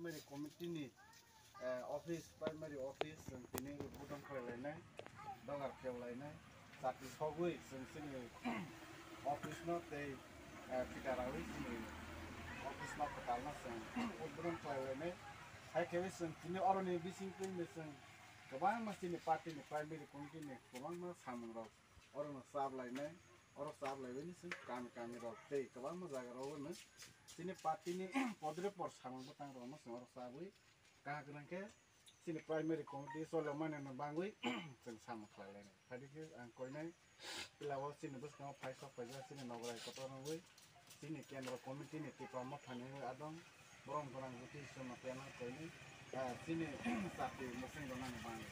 प्राइमारि कमिटिनि office primary office जों दिनै उद्बोधन खालामलायनाय दगार खेवलायनाय जाति सगै जों जोंनि अफिसनो दै फिटारावै जोंनि अफिसनो फोथारनो जों उद्बोधन खालामलायनाय हायखेबै जों दिनै अरनि बिसिंफोरनो जों गोबां मानसिनि पार्टिनि प्राइमारि कमिटिनि गोबां सामोनराव अरनो साबलायनाय अर साबलायबायनो जों गामि गामिराव दै गोबां जायगायावनो दिनै पार्टिनि पदरे पर सामोनबो थांग्रावनो जों अर साबै गाहागोनांखे दिनै प्राइमारि कमिटि सल'मानो बाङै जों सामोन खालामलायनाय फादिखौ आं कयनाय पिलाव दिनै बोसोराव फाइसा फाइजा दिनै नगराय कटरावै दिनै केन्द्र कमिटिनि टिपामा थानाय आदं बरं गोनां जुति सोमातेना कयनाय दिनै साथि मोसं गोनां बाङै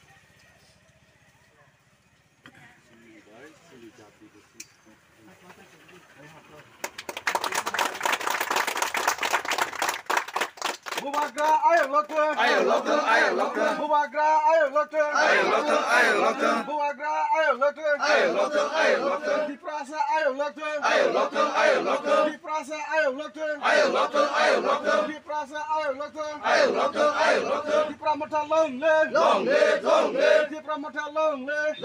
Bubagra ayo lokal Bubagra ayo lokal Bubagra ayo lokal Diprasa ayo lokal Diprasa ayo lokal Diprasa ayo lokal Dipramata long live Dipramata long live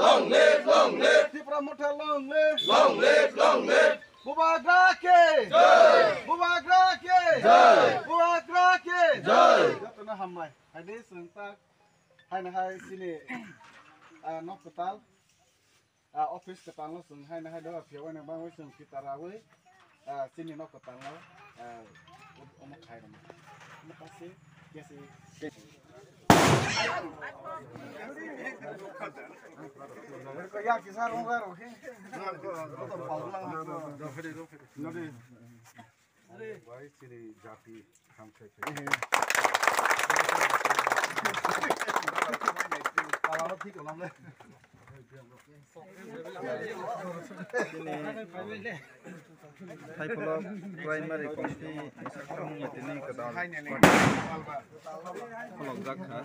Dipramata long live Bubagra ke Bubagra ke Bubagra ke jatuhnya hamai hari serentak hai sini nok ketal office ketal lo seng hai doa piawan yang bang seng kita rawe sini nok ketal lo omok hai dong makasih ya sih ya kisah orang baru baik sini jati hamkai kalau ঠিক হলাম রে Thaipolo primary committee section meeting kadal kolok jakha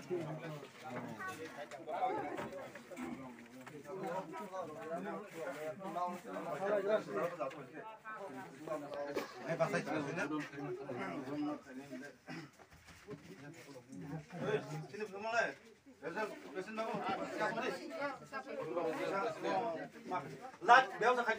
Lát béo ra khách